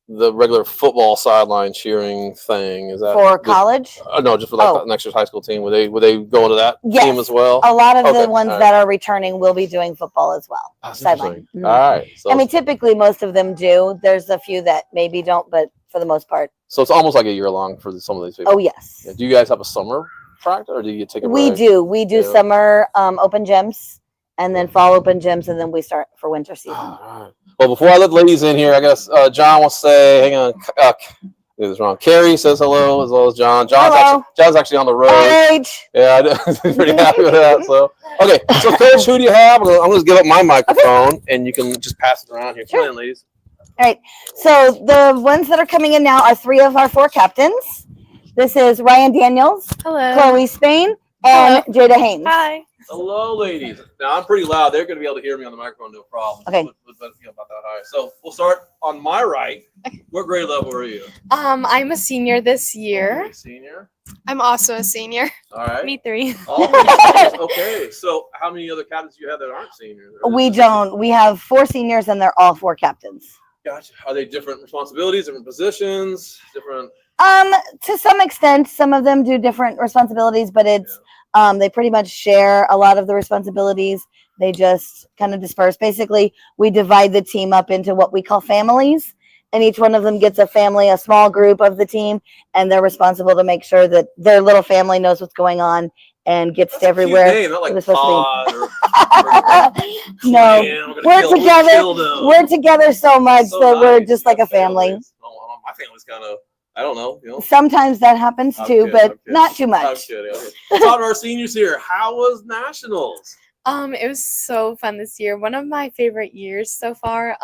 the regular football sideline cheering thing? Is that for college? No, just for like next year's high school team. Would they go into that team as well? A lot of the ones that are returning will be doing football as well. Sideline. All right. So, I mean, typically most of them do. There's a few that maybe don't, but for the most part. So it's almost like a year long for some of these people. Oh yes. Yeah. Do you guys have a summer practice, or do you take a break? We do. We do summer open gyms. and then fall open gyms, and then we start for winter season. All right. Well, before I let ladies in here, I guess John will say, hang on, this is wrong. Carrie says hello as well as John. John's actually on the road. H. Yeah, I'm pretty happy with that. So, okay, so Coach, who do you have? I'm going to give up my microphone, and you can just pass it around here. Sure. Come in, ladies. All right. So the ones that are coming in now are 3 of our 4 captains. This is Ryan Daniels, Hello. Chloe Spain, and Jada Haynes. Hi. Hello, ladies. Now, I'm pretty loud. They're going to be able to hear me on the microphone, no problem. Okay. About that high. So we'll start on my right. What grade level are you? I'm a senior this year. Senior. I'm also a senior. All right. Me 3. Okay. So how many other captains do you have that aren't seniors? We don't. We have 4 seniors, and they're all 4 captains. Gotcha. Are they different responsibilities, different positions, different? To some extent, some of them do different responsibilities, but it's they pretty much share a lot of the responsibilities. They just kind of disperse. Basically, we divide the team up into what we call families, and each one of them gets a family, a small group of the team, and they're responsible to make sure that their little family knows what's going on and gets to everywhere. Name, not like Pod or no, we're together. We're together so much that we're just like a family. My family's kind of, I don't know. Sometimes that happens too, but not too much. I'm kidding. Okay. Let's talk to our seniors here. How was nationals? It was so fun this year. One of my favorite years so far.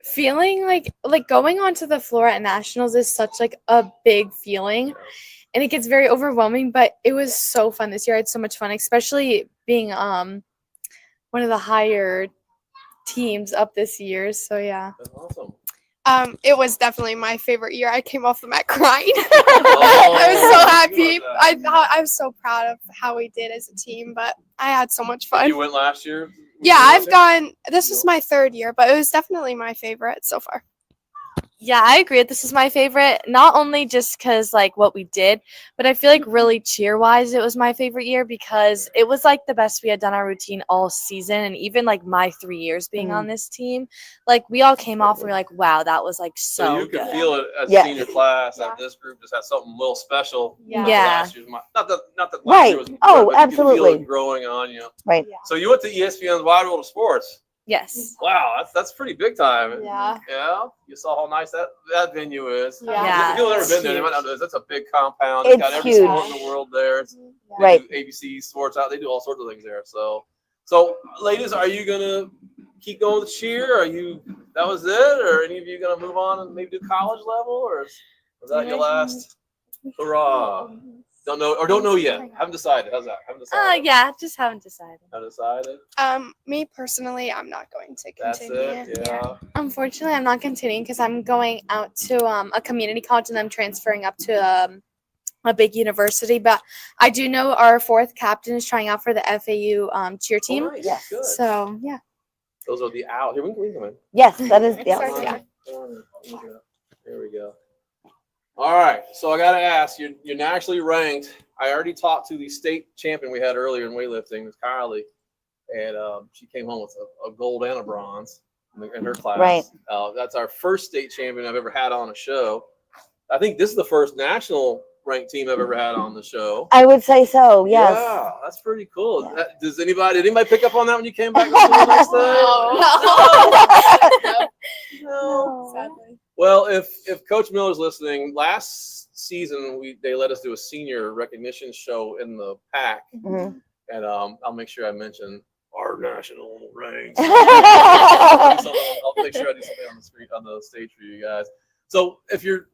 Feeling like going onto the floor at nationals is such like a big feeling, and it gets very overwhelming. But it was so fun this year. I had so much fun, especially being one of the higher teams up this year. So yeah. That's awesome. It was definitely my favorite year. I came off the mat crying. I was so happy. I was so proud of how we did as a team, but I had so much fun. You went last year? Yeah, this was my 3rd year, but it was definitely my favorite so far. Yeah, I agree. This is my favorite, not only just because, like, what we did, but I feel like really cheer-wise, it was my favorite year because it was, like, the best we had done our routine all season. And even, like, my 3 years being on this team, like, we all came off and we were like, wow, that was, like, so you could good. feel it as a senior class that this group just had something a little special. Yeah. Last year's, not that last year was good, Oh, but absolutely. you could feel it growing on you. Right. So you went to ESPN's Wide World of Sports. Yes. Wow, that's pretty big time. Yeah. Yeah. You saw how nice that venue is. Yeah, If people have never it's been there, they huge. might not know this. That's a big compound. It's It's got every huge. sport in the world there. They Right. do ABC Sports out. They do all sorts of things there. So ladies, are you gonna keep going with cheer? That was it, or any of you gonna move on and maybe do college level, or was that your last hurrah? Don't know yet. Haven't decided. How's that? Haven't decided. Yeah, just haven't decided. Haven't decided. Me personally, I'm not going to That's continue. it. Yeah. Unfortunately, I'm not continuing because I'm going out to a community college and I'm transferring up to a big university. But I do know our 4th captain is trying out for the FAU cheer team. Oh, nice. Yes. Good. So yeah. Those are the out. Here we can come in. Yes, that is. Yeah. Sorry, yeah. There we go. All right. So I got to ask, you're nationally ranked. I already talked to the state champion we had earlier in weightlifting, Miss Kylie, and she came home with a gold and a bronze in her class. Right. That's our first state champion I've ever had on a show. I think this is the first national ranked team I've ever had on the show. I would say so. Yes. Yeah, that's pretty cool. Did anybody pick up on that when you came back to school the next day? No. Sadly. Well, if Coach Miller's listening, last season they let us do a senior recognition show in the PAC, Mhm. and I'll make sure I mention our national ranks. Mm-hmm. I'll make sure I do something on the stage for you guys. So if you're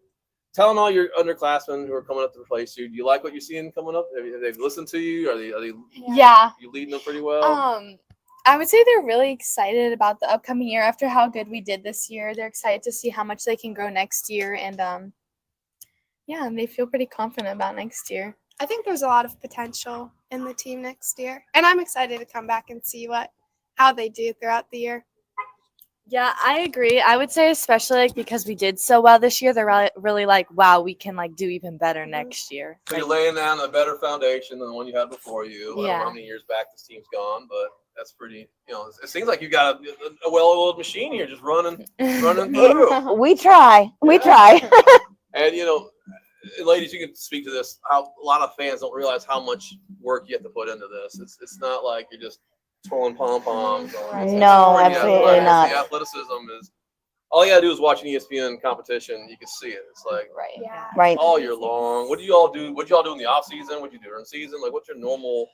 telling all your underclassmen who are coming up to replace you, do you like what you're seeing coming up? Have they listened to you? Are they Yeah. you leading them pretty well? I would say they're really excited about the upcoming year after how good we did this year. They're excited to see how much they can grow next year, and and they feel pretty confident about next year. I think there's a lot of potential in the team next year, and I'm excited to come back and see how they do throughout the year. Yeah, I agree. I would say especially like because we did so well this year, they're really like, wow, we can like do even better next year. So you're laying down a better foundation than the one you had before you. I don't know Yeah. how many years back this team's gone, but that's pretty, it seems like you got a well-oiled machine here just running through. We try. We try. And, ladies, you can speak to this, how a lot of fans don't realize how much work you have to put into this. It's not like you're just twirling pom-poms. No, absolutely not. The athleticism is, all you gotta do is watch an ESPN competition. You can see it. It's like Right. all year long. What do you all do? What do y'all do in the off season? What do you do during season? Like, what's your normal,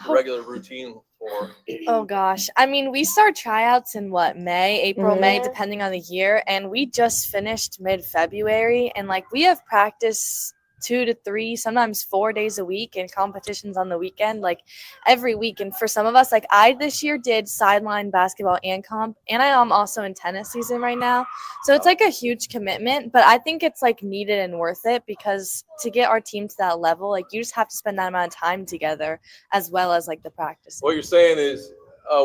regular routine for? Oh gosh. I mean, we start tryouts in April, Mhm. May, depending on the year. And we just finished mid-February. And like we have practice 2 to 3, sometimes 4 days a week and competitions on the weekend, like every week. And for some of us, like I this year did sideline basketball and comp, and I am also in tennis season right now. So it's like a huge commitment, but I think it's like needed and worth it because to get our team to that level, like you just have to spend that amount of time together as well as like the practice. What you're saying is,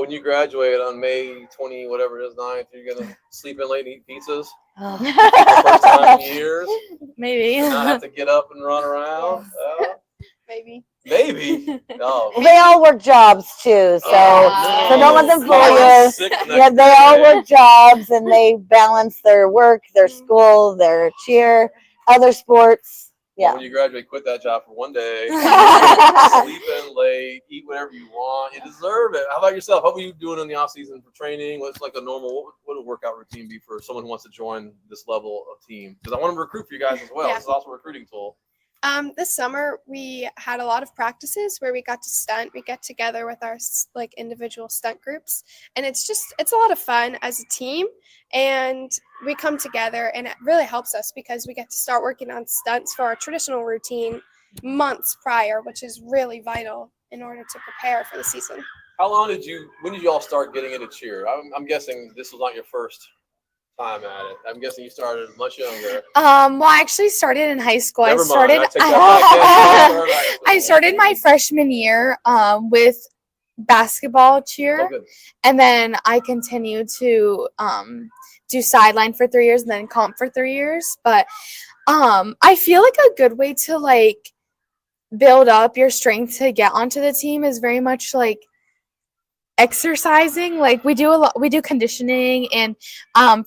when you graduate on May 20, whatever it is, 9th, you're gonna sleep in late and eat pizzas. For the first time in years. Maybe. Not have to get up and run around. Maybe. Maybe. No. Well, they all work jobs too, so don't let them fool you. Yeah, they all work jobs and they balance their work, their school, their cheer, other sports. Yeah. When you graduate, quit that job for one day. Sleep in late, eat whatever you want. You deserve it. How about yourself? What were you doing in the off season for training? What's like a normal? What would a workout routine be for someone who wants to join this level of team? Because I want to recruit for you guys as well. Yeah. This is also a recruiting tool. This summer we had a lot of practices where we got to stunt. We get together with our like individual stunt groups, and it's a lot of fun as a team. And we come together, and it really helps us because we get to start working on stunts for our traditional routine months prior, which is really vital in order to prepare for the season. When did you all start getting into cheer? I'm guessing this was not your first time at it. I'm guessing you started much younger. Well, I actually started in high school. Never mind. I take that back. I started my freshman year with basketball cheer, Oh, good. and then I continued to do sideline for 3 years and then comp for 3 years. But I feel like a good way to like build up your strength to get onto the team is very much like exercising. Like we do conditioning, and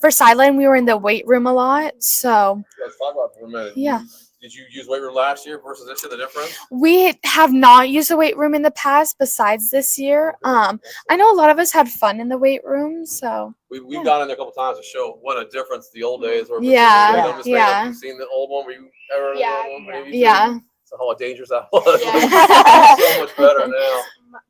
for sideline we were in the weight room a lot. So Let's talk about it for a minute. yeah. Did you use weight room last year versus this year? The difference? We have not used a weight room in the past besides this year. I know a lot of us had fun in the weight room, so We've gone in there a couple times to show what a difference the old days were. Yeah, Yeah. You've seen the old one? Were you ever in the old one? Maybe yeah. So how dangerous that was. Yeah. So much better now.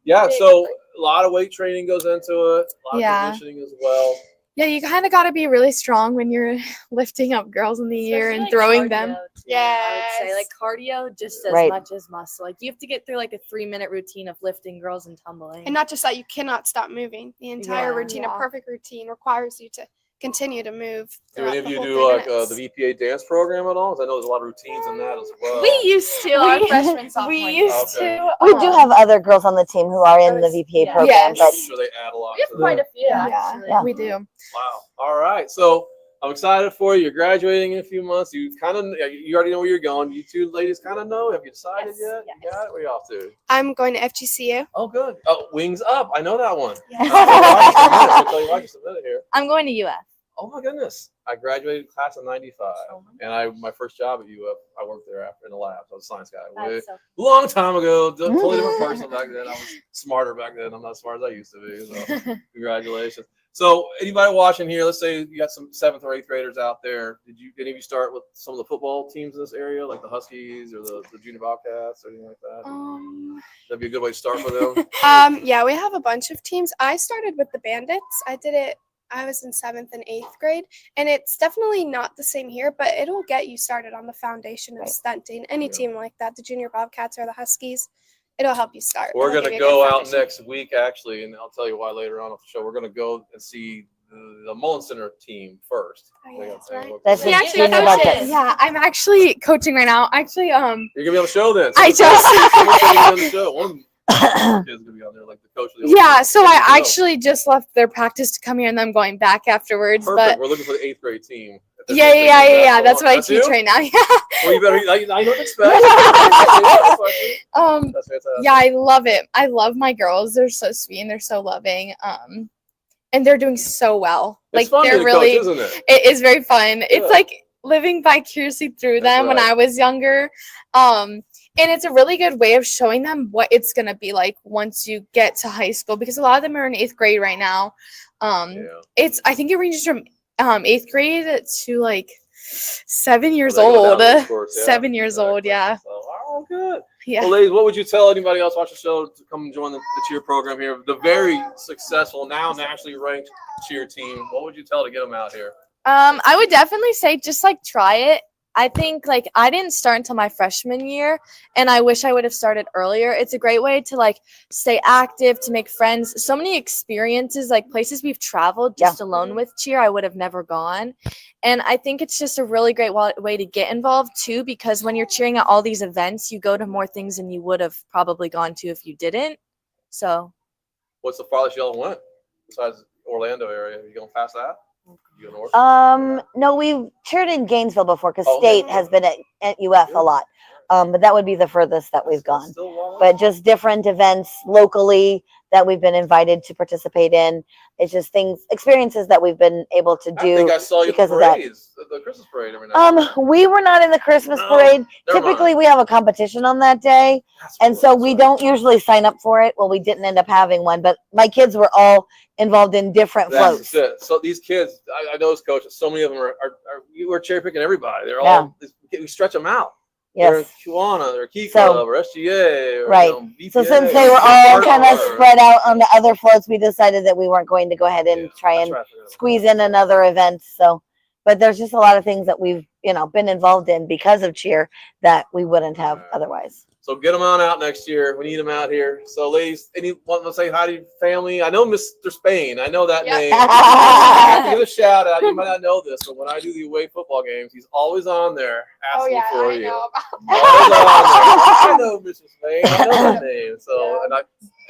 Yeah, so a lot of weight training goes into it. A lot of conditioning as well. Yeah, you kind of got to be really strong when you're lifting up girls in the air and throwing them. I would say like cardio just as much as muscle. Like you have to get through like a 3-minute routine of lifting girls and tumbling. And not just that, you cannot stop moving. The entire routine, a perfect routine, requires you to continue to move. Do any of you do like the VPA dance program at all? 'Cause I know there's a lot of routines in that as well. We used to. Our freshman, sophomore. We used to. We do have other girls on the team who are in the VPA program, Yes. but I'm sure they add a lot. We have to quite that. a few. Actually. Yeah. We do. Wow. All right. So I'm excited for you. You're graduating in a few months. You already know where you're going. You two ladies kind of know. Have you decided yet? Yes. You got it? Where you off to? I'm going to FGCU. Oh, good. Oh, Wings Up. I know that one. Yeah. I'll tell you why just a minute here. I'm going to UF. Oh my goodness! I graduated class of '95, and my first job at UF, I worked there after in the labs. I was a science guy. Long time ago, totally different person back then. I was smarter back then. I'm not as smart as I used to be. So congratulations. So anybody watching here, let's say you got some 7th or 8th graders out there. Did any of you start with some of the football teams in this area, like the Huskies or the junior Bobcats or anything like that? That'd be a good way to start for them. Yeah, we have a bunch of teams. I started with the Bandits. I was in 7th and 8th grade, and it's definitely not the same here, but it'll get you started on the foundation of stunting. Any team like that, the junior Bobcats or the Huskies, it'll help you start. We're going to go out next week, actually, and I'll tell you why later on the show. We're going to go and see the Mullen Center team first. Oh, yeah, that's right. That's He the actually junior coaches. Bobcats. Yeah, I'm actually coaching right now. Actually, You're going to be on the show then. I just- Someone's gonna be on the show. One of the kids going to be on there, like the coach of the yeah, so I actually just left their practice to come here, and then I'm going back afterwards. Perfect. But We're looking for the 8th grade team. yeah. That's what I teach right now. Yeah. Well, you better. I know what to expect. That's fantastic. Yeah, I love it. I love my girls. They're so sweet and they're so loving. And they're doing so well. It's fun they're being a really. coach, isn't it? It is very fun. It's like living vicariously through them when right. I was younger. And it's a really good way of showing them what it's going to be like once you get to high school, because a lot of them are in 8th grade right now. I think it ranges from 8th grade to like 7 years old. 7 years old, yeah. So, oh, good. Yeah. Well, ladies, what would you tell anybody else watching the show to come join the cheer program here? The very successful, now nationally ranked cheer team. What would you tell to get them out here? I would definitely say just like try it. I think like I didn't start until my freshman year, and I wish I would have started earlier. It's a great way to like stay active, to make friends. So many experiences, like places we've traveled just alone with cheer, I would have never gone. And I think it's just a really great way to get involved too, because when you're cheering at all these events, you go to more things than you would have probably gone to if you didn't. So, what's the farthest y'all went besides Orlando area? Are you going past that? No, we've cheered in Gainesville before because State has been at UF a lot. But that would be the furthest that we've gone. But just different events locally that we've been invited to participate in. It's just experiences that we've been able to do. I think I saw you because at the parades, the Christmas parade every night. We were not in the Christmas parade. Typically, we have a competition on that day, and so we don't usually sign up for it. Well, we didn't end up having one, but my kids were all involved in different floats. So these kids, I know as coaches, so many of them we're cherry picking everybody. They're all we stretch them out. Yes. They're in Kiwanis or Key Club or SGA. Or, right. BPA, so since they were all kind of spread out on the other floats, we decided that we weren't going to go ahead and try and squeeze in another event. So, but there's just a lot of things that we've, been involved in because of cheer that we wouldn't have otherwise. So get them on out next year. We need them out here. So, ladies, anyone to say hi to your family? I know Mr. Spain. I know that name. I have to give a shout out. You might not know this, but when I do the away football games, he's always on there asking for you. I know Mr. Spain. I know that name. So,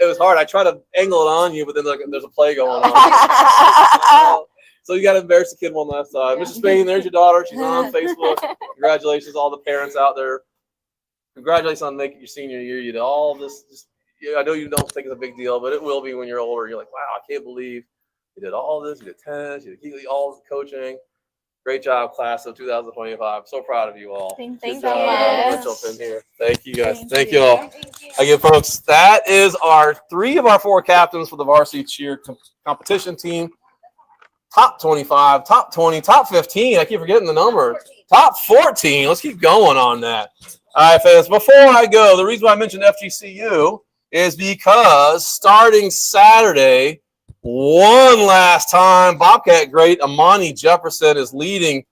it was hard. I tried to angle it on you, but then there's a play going on. So you got to embarrass the kid one last time. Mr. Spain, there's your daughter. She's on Facebook. Congratulations, all the parents out there. Congratulations on making your senior year. You did all this. I know you don't think it's a big deal, but it will be when you're older. You're like, wow, I can't believe you did all this. You did tennis. You did all the coaching. Great job, class of 2025. So proud of you all. Thank you. You. Let's jump in here. Thank you, guys. Thank you all. Again, folks, that is our 3 of our 4 captains for the varsity cheer competition team. Top 25, top 20, top 15. I keep forgetting the number. Top 14. Let's keep going on that. All right, fans, before I go, the reason why I mentioned FGCU is because starting Saturday, one last time, Bobcat great Amani Jefferson is leading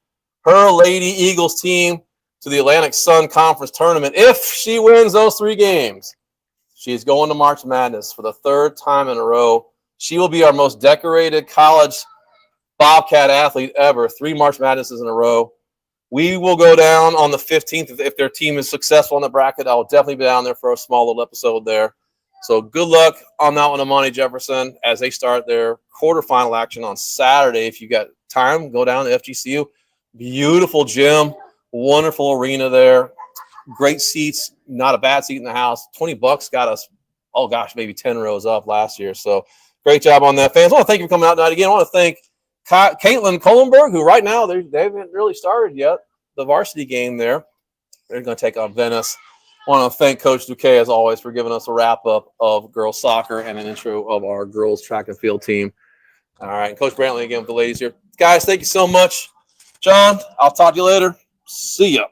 her Lady Eagles team to the Atlantic Sun Conference Tournament. If she wins those 3 games, she's going to March Madness for the 3rd time in a row. She will be our most decorated college Bobcat athlete ever. 3 March Madnesses in a row. We will go down on the 15th. If their team is successful in the bracket, I'll definitely be down there for a small little episode there. So good luck on that one, Amani Jefferson, as they start their quarterfinal action on Saturday. If you got time, go down to FGCU. Beautiful gym, wonderful arena there. Great seats, not a bad seat in the house. $20 got us, maybe 10 rows up last year. So great job on that, fans. I want to thank you for coming out tonight. Again, I want to thank Caitlin Kohlenberg, who right now they haven't really started yet the varsity game there. They're going to take on Venice. I want to thank Coach Duque, as always, for giving us a wrap-up of girls soccer and an intro of our girls track and field team. All right, and Coach Brantley again with the ladies here. Guys, thank you so much. John, I'll talk to you later. See ya.